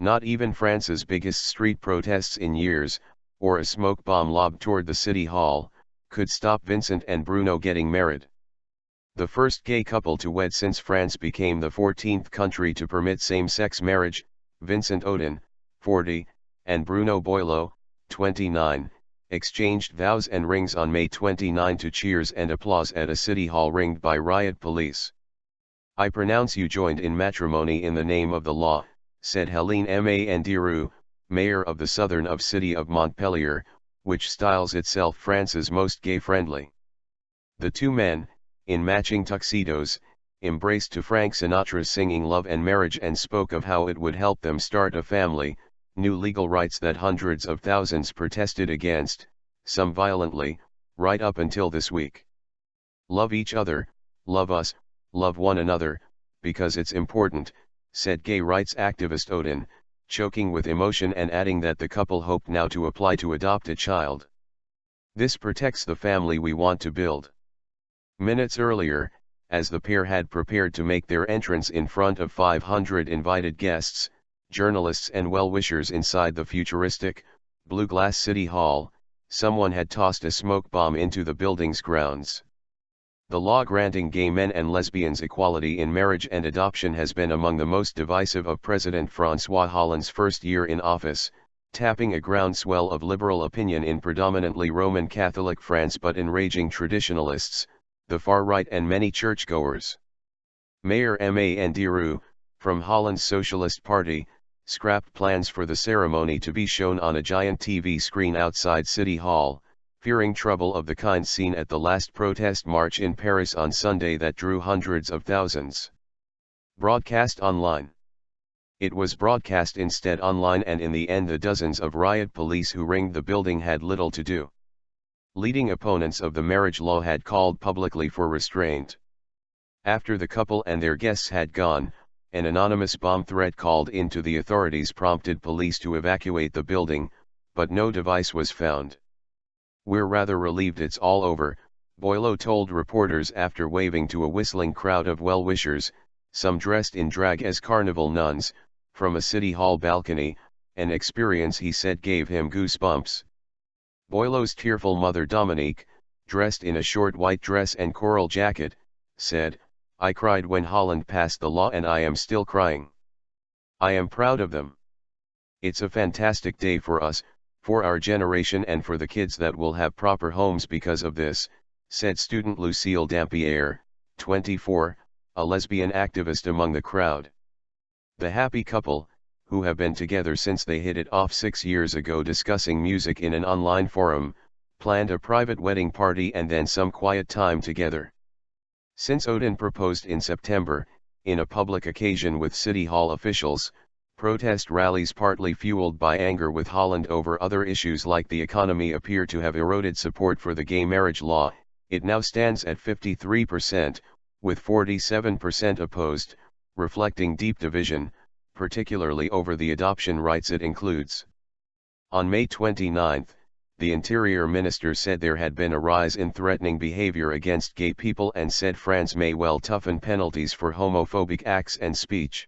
Not even France's biggest street protests in years, or a smoke bomb lobbed toward the city hall, could stop Vincent and Bruno getting married. The first gay couple to wed since France became the 14th country to permit same-sex marriage, Vincent Autin, 40, and Bruno Boileau, 29, exchanged vows and rings on May 29 to cheers and applause at a city hall ringed by riot police. "I pronounce you joined in matrimony in the name of the law," said Helene Mandroux, mayor of the southern of city of Montpellier, which styles itself France's most gay-friendly. The two men, in matching tuxedos, embraced to Frank Sinatra singing Love and Marriage and spoke of how it would help them start a family, new legal rights that hundreds of thousands protested against, some violently, right up until this week. "Love each other, love us, love one another, because it's important," said gay rights activist Autin, choking with emotion and adding that the couple hoped now to apply to adopt a child. "This protects the family we want to build." Minutes earlier, as the pair had prepared to make their entrance in front of 500 invited guests, journalists and well-wishers inside the futuristic, blue-glass City Hall, someone had tossed a smoke bomb into the building's grounds. The law granting gay men and lesbians equality in marriage and adoption has been among the most divisive of President François Hollande's first year in office, tapping a groundswell of liberal opinion in predominantly Roman Catholic France but enraging traditionalists, the far right and many churchgoers. Mayor Mandroux, from Holland's Socialist Party, scrapped plans for the ceremony to be shown on a giant TV screen outside City Hall, fearing trouble of the kind seen at the last protest march in Paris on Sunday that drew hundreds of thousands. Broadcast online. It was broadcast instead online, and in the end the dozens of riot police who ringed the building had little to do. Leading opponents of the marriage law had called publicly for restraint. After the couple and their guests had gone, an anonymous bomb threat called into the authorities prompted police to evacuate the building, but no device was found. "We're rather relieved it's all over," Boileau told reporters after waving to a whistling crowd of well-wishers, some dressed in drag as carnival nuns, from a city hall balcony, an experience he said gave him goosebumps. Boileau's tearful mother Dominique, dressed in a short white dress and coral jacket, said, "I cried when Hollande passed the law and I am still crying. I am proud of them. It's a fantastic day for us, for our generation and for the kids that will have proper homes because of this," said student Lucille Dampierre, 24, a lesbian activist among the crowd. The happy couple, who have been together since they hit it off 6 years ago discussing music in an online forum, planned a private wedding party and then some quiet time together. Since Autin proposed in September, in a public occasion with City Hall officials, protest rallies partly fueled by anger with Hollande over other issues like the economy appear to have eroded support for the gay marriage law. It now stands at 53%, with 47% opposed, reflecting deep division, particularly over the adoption rights it includes. On May 29, the Interior Minister said there had been a rise in threatening behavior against gay people and said France may well toughen penalties for homophobic acts and speech.